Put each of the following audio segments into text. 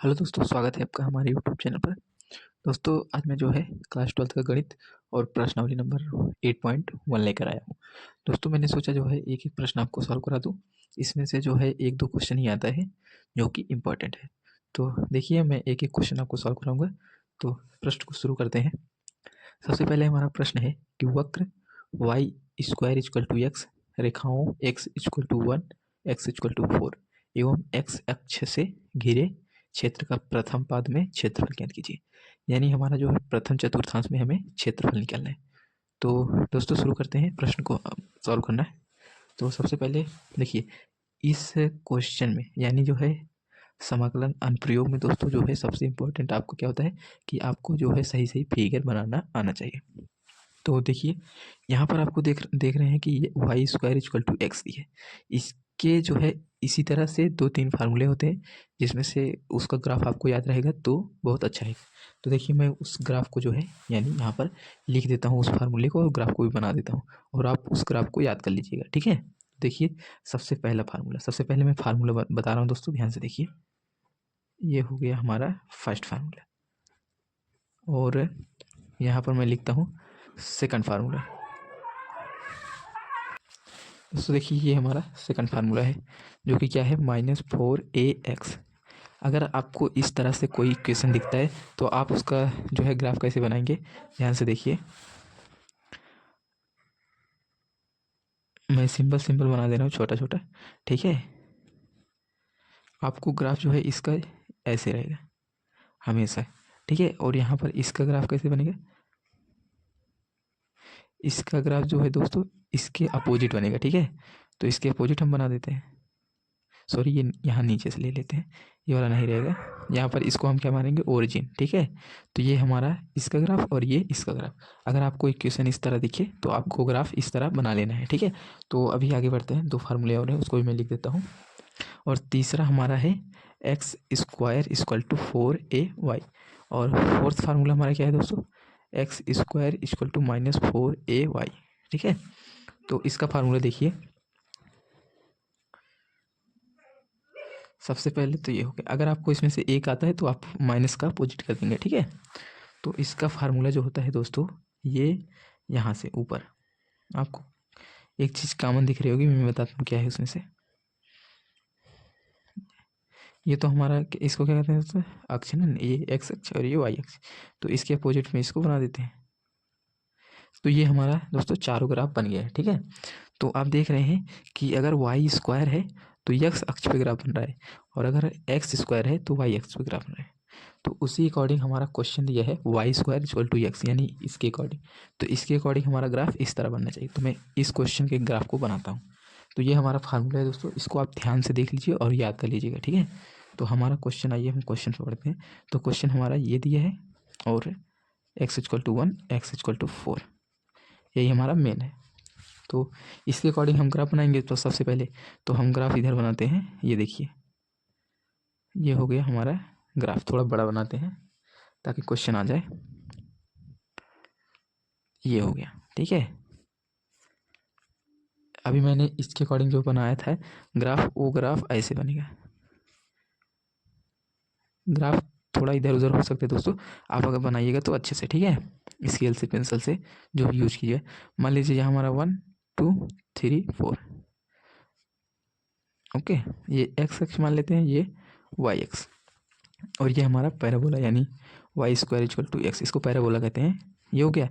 Hello दोस्तों, स्वागत है आपका हमारे यूट्यूब चैनल पर। दोस्तों, आज मैं जो है क्लास 12th का गणित और प्रश्नावली नंबर 8.1 लेकर आया हूँ। दोस्तों, मैंने सोचा जो है एक-एक प्रश्न आपको सॉल्व करा दूँ। इसमें से जो है 1-2 क्वेश्चन ही आता है जो कि इम्पोर्टेंट है। तो देखिए, मैं एक-एक क्वेश्चन आपको सॉल्व कराऊँगा। तो प्रश्न को शुरू करते हैं। सबसे पहले हमारा प्रश्न है कि वक्र y² = x, रेखाओं x=1, x=4 एवं x अक्ष से घिरे क्षेत्र का प्रथम पाद में क्षेत्रफल ज्ञात कीजिए। यानी हमारा जो है प्रथम चतुर्थांश में हमें क्षेत्रफल निकालना है। तो दोस्तों, शुरू करते हैं प्रश्न को सॉल्व करना है। तो सबसे पहले देखिए, इस क्वेश्चन में यानी जो है समाकलन अनुप्रयोग में दोस्तों जो है सबसे इम्पोर्टेंट आपको क्या होता है कि आपको जो है सही फिगर बनाना आना चाहिए। तो देखिए, यहाँ पर आपको देख देख रहे हैं कि ये y² = x दी है। इसके जो है इसी तरह से 2-3 फार्मूले होते हैं जिसमें से उसका ग्राफ आपको याद रहेगा तो बहुत अच्छा है। तो देखिए, मैं उस ग्राफ को जो है यानी यहाँ पर लिख देता हूँ उस फार्मूले को और ग्राफ को भी बना देता हूँ और आप उस ग्राफ को याद कर लीजिएगा, ठीक है? देखिए, सबसे पहले मैं फार्मूला बता रहा हूँ दोस्तों, ध्यान से देखिए। ये हो गया हमारा फर्स्ट फार्मूला और यहाँ पर मैं लिखता हूँ सेकंड फार्मूला। दोस्तों देखिए, ये हमारा सेकंड फार्मूला है जो कि क्या है -4ax। अगर आपको इस तरह से कोई इक्वेशन दिखता है तो आप उसका जो है ग्राफ कैसे बनाएंगे, ध्यान से देखिए। मैं सिंपल बना दे रहा हूँ, छोटा छोटा, ठीक है। आपको ग्राफ जो है इसका ऐसे रहेगा हमेशा, ठीक है। और यहाँ पर इसका ग्राफ कैसे बनेगा, इसका ग्राफ जो है दोस्तों इसके अपोजिट बनेगा, ठीक है। तो इसके अपोजिट हम बना देते हैं। सॉरी, ये यहाँ नीचे से ले लेते हैं, ये वाला नहीं रहेगा। यहाँ पर इसको हम क्या मानेंगे, ओरिजिन, ठीक है। तो ये हमारा इसका ग्राफ और ये इसका ग्राफ। अगर आपको इक्वेशन इस तरह दिखे तो आपको ग्राफ इस तरह बना लेना है, ठीक है। तो अभी आगे बढ़ते हैं, 2 फार्मूले और हैं, उसको भी मैं लिख देता हूँ। और तीसरा हमारा है x² = 4ay और फोर्थ फार्मूला हमारा क्या है दोस्तों, x² = -4ay, ठीक है। तो इसका फार्मूला देखिए, सबसे पहले तो ये हो गया। अगर आपको इसमें से एक आता है तो आप माइनस का अपोजिट कर देंगे, ठीक है। तो इसका फार्मूला जो होता है दोस्तों, ये यहाँ से ऊपर आपको एक चीज़ कॉमन दिख रही होगी, मैं बताता हूँ क्या है उसमें से। ये तो हमारा इसको क्या कहते हैं दोस्तों, अक्ष ना, ये एक्स अक्ष और ये वाई अक्ष। तो इसके अपोजिट में इसको बना देते हैं। तो ये हमारा दोस्तों चारों ग्राफ बन गया है, ठीक है। तो आप देख रहे हैं कि अगर y² है तो x अक्ष पे ग्राफ बन रहा है और अगर x² है तो y अक्ष पे ग्राफ बन रहा है। तो उसी अकॉर्डिंग हमारा क्वेश्चन दिया है y² = x, यानी इसके अकॉर्डिंग। तो इसके अकॉर्डिंग हमारा ग्राफ इस तरह बनना चाहिए। तो मैं इस क्वेश्चन के ग्राफ को बनाता हूँ। तो ये हमारा फार्मूला है दोस्तों, इसको आप ध्यान से देख लीजिए और याद कर लीजिएगा, ठीक है। तो हमारा क्वेश्चन, आइए हम क्वेश्चन पर पढ़ते हैं। तो क्वेश्चन हमारा ये दिया है और x = 1, x = 4, यही हमारा मेन है। तो इसके अकॉर्डिंग हम ग्राफ बनाएंगे। तो सबसे पहले तो हम ग्राफ इधर बनाते हैं, ये देखिए, ये हो गया हमारा ग्राफ। थोड़ा बड़ा बनाते हैं ताकि क्वेश्चन आ जाए। ये हो गया, ठीक है। अभी मैंने इसके अकॉर्डिंग जो बनाया था ग्राफ, वो ग्राफ ऐसे बनेगा। ग्राफ थोड़ा इधर उधर हो सकते हैं दोस्तों, आप अगर बनाइएगा तो अच्छे से, ठीक है, स्केल से, पेंसिल से, जो भी यूज कीजिए। मान लीजिए यहाँ हमारा 1 2 3 4, ओके। ये एक्स अक्ष मान लेते हैं, ये वाई अक्ष, और ये हमारा पैराबोला यानी y² = x, इसको पैराबोला कहते हैं। ये हो गया।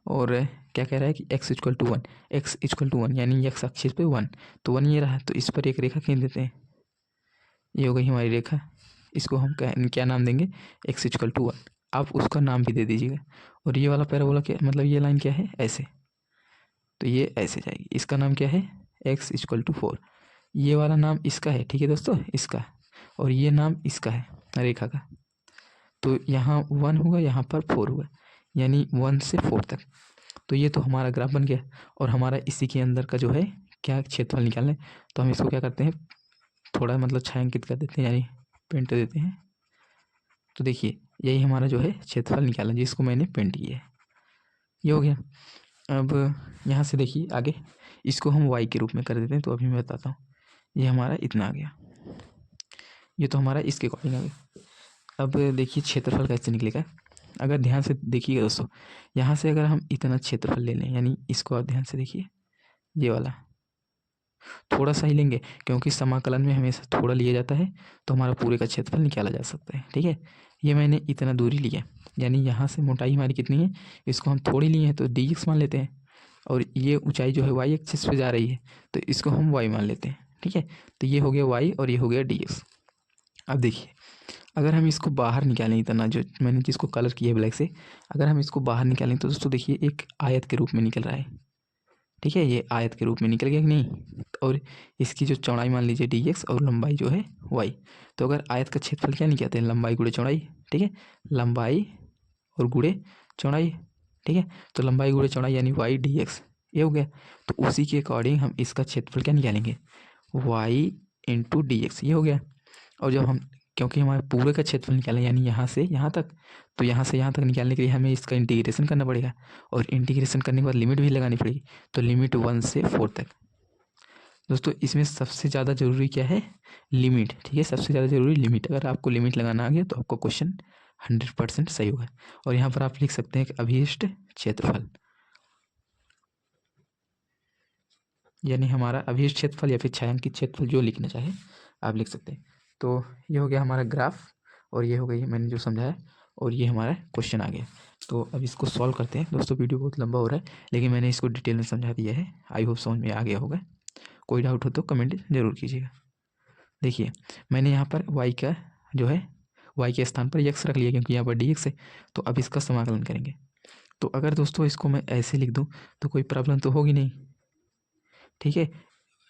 और क्या कह रहा है कि x = 1, x = 1 यानी x अक्ष पे 1, तो 1 ये रहा। तो इस पर एक रेखा खींच देते हैं, ये हो गई हमारी रेखा। इसको हम क्या नाम देंगे, x = 1, आप उसका नाम भी दे दीजिएगा। और ये वाला पैराबोला क्या मतलब, ये लाइन क्या है, ऐसे, तो ये ऐसे जाएगी। इसका नाम क्या है, x = 4, ये वाला नाम इसका है, ठीक है दोस्तों, इसका, और ये नाम इसका है रेखा का। तो यहाँ 1 हुआ, यहाँ पर 4 हुआ, यानी 1 से 4 तक। तो ये तो हमारा ग्राफ बन गया। और हमारा इसी के अंदर का जो है क्या क्षेत्रफल निकालना है। तो हम इसको क्या करते हैं, थोड़ा मतलब छायांकित कर देते हैं, यानी पेंट देते हैं। तो देखिए, यही हमारा जो है क्षेत्रफल निकालना, जिसको मैंने पेंट किया है। ये हो गया। अब यहाँ से देखिए आगे, इसको हम y के रूप में कर देते हैं। तो अभी मैं बताता हूँ, ये हमारा इतना आ गया, ये तो हमारा इसके अकॉर्डिंग आ गया। अब देखिए क्षेत्रफल कैसे निकलेगा। अगर ध्यान से देखिएगा दोस्तों, यहाँ से अगर हम इतना क्षेत्रफल ले लें, यानी इसको आप ध्यान से देखिए, ये वाला थोड़ा सा ही लेंगे क्योंकि समाकलन में हमेशा थोड़ा लिया जाता है, तो हमारा पूरे का क्षेत्रफल निकाला जा सकता है। ठीक है, ये मैंने इतना दूरी लिया, यानी यहाँ से मोटाई हमारी कितनी है, इसको हम थोड़ी लिए हैं तो डी एक्स मान लेते हैं, और ये ऊंचाई जो है वाई एक्सिस पे जा रही है तो इसको हम वाई मान लेते हैं। ठीक है, तो ये हो गया वाई और ये हो गया डी एक्स। अब देखिए, अगर हम इसको बाहर निकालें, इतना जो मैंने जिसको कलर किया है ब्लैक से, अगर हम इसको बाहर निकालें तो दोस्तों देखिए एक आयत के रूप में निकल रहा है। ठीक है, ये आयत के रूप में निकल गया कि नहीं। और इसकी जो चौड़ाई मान लीजिए डी एक्स और लंबाई जो है वाई, तो अगर आयत का क्षेत्रफल क्या निकलते हैं, लंबाई गुणे चौड़ाई। ठीक है, लंबाई और गुणे चौड़ाई। ठीक है, तो लंबाई गुणे चौड़ाई यानी वाई डी एक्स, ये हो गया। तो उसी के अकॉर्डिंग हम इसका क्षेत्रफल क्या निकालेंगे, वाई इंटू डी एक्स, ये हो गया। और जब हम, क्योंकि हमारे पूरे का क्षेत्रफल निकालें यानी यहाँ से यहाँ तक, तो यहाँ से यहाँ तक निकालने के लिए हमें इसका इंटीग्रेशन करना पड़ेगा, और इंटीग्रेशन करने के बाद लिमिट भी लगानी पड़ेगी। तो लिमिट 1 से 4 तक। दोस्तों इसमें सबसे ज़्यादा ज़रूरी क्या है, लिमिट। ठीक है, सबसे ज़्यादा ज़रूरी लिमिट। अगर आपको लिमिट लगाना आ गया तो आपको क्वेश्चन 100% सही होगा। और यहाँ पर आप लिख सकते हैं कि अभीष्ट क्षेत्रफल, यानी हमारा अभीष्ट क्षेत्रफल या फिर छायांकित क्षेत्रफल, जो लिखना चाहे आप लिख सकते हैं। तो ये हो गया हमारा ग्राफ, और ये हो गई मैंने जो समझाया, और ये हमारा क्वेश्चन आ गया। तो अब इसको सॉल्व करते हैं। दोस्तों वीडियो बहुत लंबा हो रहा है, लेकिन मैंने इसको डिटेल में समझा दिया है, आई होप समझ में आ गया होगा। कोई डाउट हो तो कमेंट जरूर कीजिएगा। देखिए, मैंने यहाँ पर y का जो है, y के स्थान पर x रख लिया क्योंकि यहाँ पर dx है। तो अब इसका समाकलन करेंगे। तो अगर दोस्तों इसको मैं ऐसे लिख दूँ तो कोई प्रॉब्लम तो होगी नहीं। ठीक है,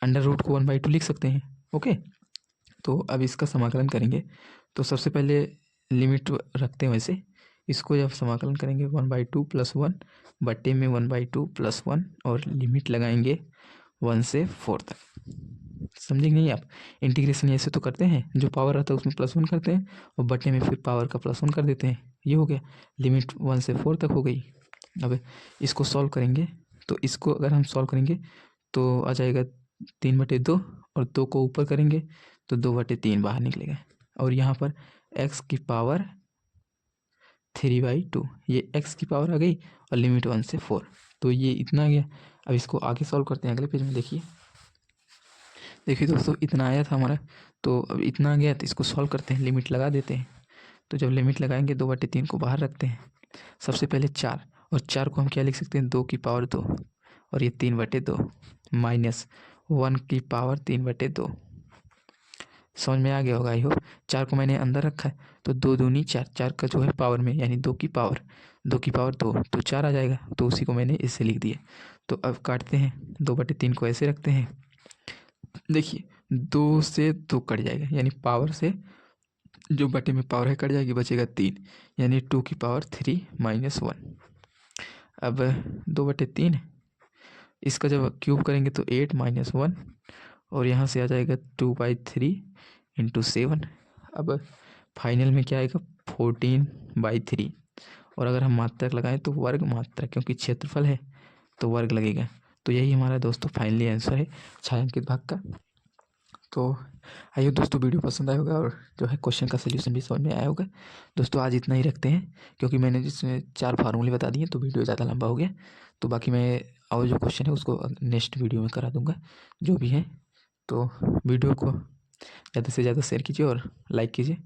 अंडर रूट को 1/2 लिख सकते हैं। ओके, तो अब इसका समाकलन करेंगे। तो सबसे पहले लिमिट रखते हैं, वैसे इसको जब समाकलन करेंगे 1/2 + 1 बट्टे में 1/2 + 1, और लिमिट लगाएंगे 1 से 4 तक। समझे नहीं आप, इंटीग्रेशन ऐसे तो करते हैं, जो पावर रहता है उसमें +1 करते हैं और बट्टे में फिर पावर का +1 कर देते हैं। ये हो गया, लिमिट 1 से 4 तक हो गई। अब इसको सॉल्व करेंगे, तो इसको अगर हम सॉल्व करेंगे तो आ जाएगा 3/2, और 2 को ऊपर करेंगे तो 2/3 बाहर निकलेगा। और यहाँ पर x की पावर 3/2, ये x की पावर आ गई, और लिमिट 1 से 4, तो ये इतना आ गया। अब इसको आगे सॉल्व करते हैं अगले पेज में। देखिए दोस्तों, इतना आया था हमारा, तो अब इतना आ गया, तो इसको सॉल्व करते हैं, लिमिट लगा देते हैं। तो जब लिमिट लगाएंगे 2/3 को बाहर रखते हैं। सबसे पहले 4, और 4 को हम क्या लिख सकते हैं, 2 की पावर 2, और ये 3/2 माइनस 1 की पावर 3/2। समझ में आ गया होगा आई होप। 4 को मैंने अंदर रखा है, तो 2 दूनी 4, 4 का जो है पावर में, यानी 2 की पावर 2, तो 4 आ जाएगा, तो उसी को मैंने इससे लिख दिया। तो अब काटते हैं, 2/3 को ऐसे रखते हैं। देखिए 2 से 2 कट जाएगा, यानी पावर से जो बटे में पावर है कट जाएगी, बचेगा 3, यानी 2 की पावर 3 - 1। अब 2/3 इसका जब क्यूब करेंगे तो 8 - 1, और यहाँ से आ जाएगा 2/3 × 7। अब फाइनल में क्या आएगा, 14/3। और अगर हम मात्रक लगाएं तो वर्ग मात्रक, क्योंकि क्षेत्रफल है तो वर्ग लगेगा। तो यही हमारा दोस्तों फाइनली आंसर है छायांकित भाग का। तो आइए दोस्तों, वीडियो पसंद आया होगा, और जो है क्वेश्चन का सलूशन भी समझ में आया होगा। दोस्तों आज इतना ही रखते हैं, क्योंकि मैंने जिसमें 4 फार्मूले बता दिए तो वीडियो ज़्यादा लंबा हो गया। तो बाकी मैं और जो क्वेश्चन है उसको नेक्स्ट वीडियो में करा दूंगा, जो भी है। तो वीडियो को ज़्यादा से ज़्यादा शेयर कीजिए और लाइक कीजिए,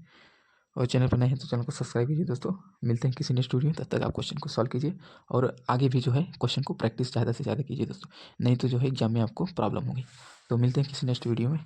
और चैनल पर नए हैं तो चैनल को सब्सक्राइब कीजिए। दोस्तों मिलते हैं किसी नेक्स्ट वीडियो में, तब तक आप क्वेश्चन को सॉल्व कीजिए, और आगे भी जो है क्वेश्चन को प्रैक्टिस ज़्यादा से ज़्यादा कीजिए दोस्तों, नहीं तो जो है एग्जाम में आपको प्रॉब्लम होगी। तो मिलते हैं किसी नेक्स्ट वीडियो में।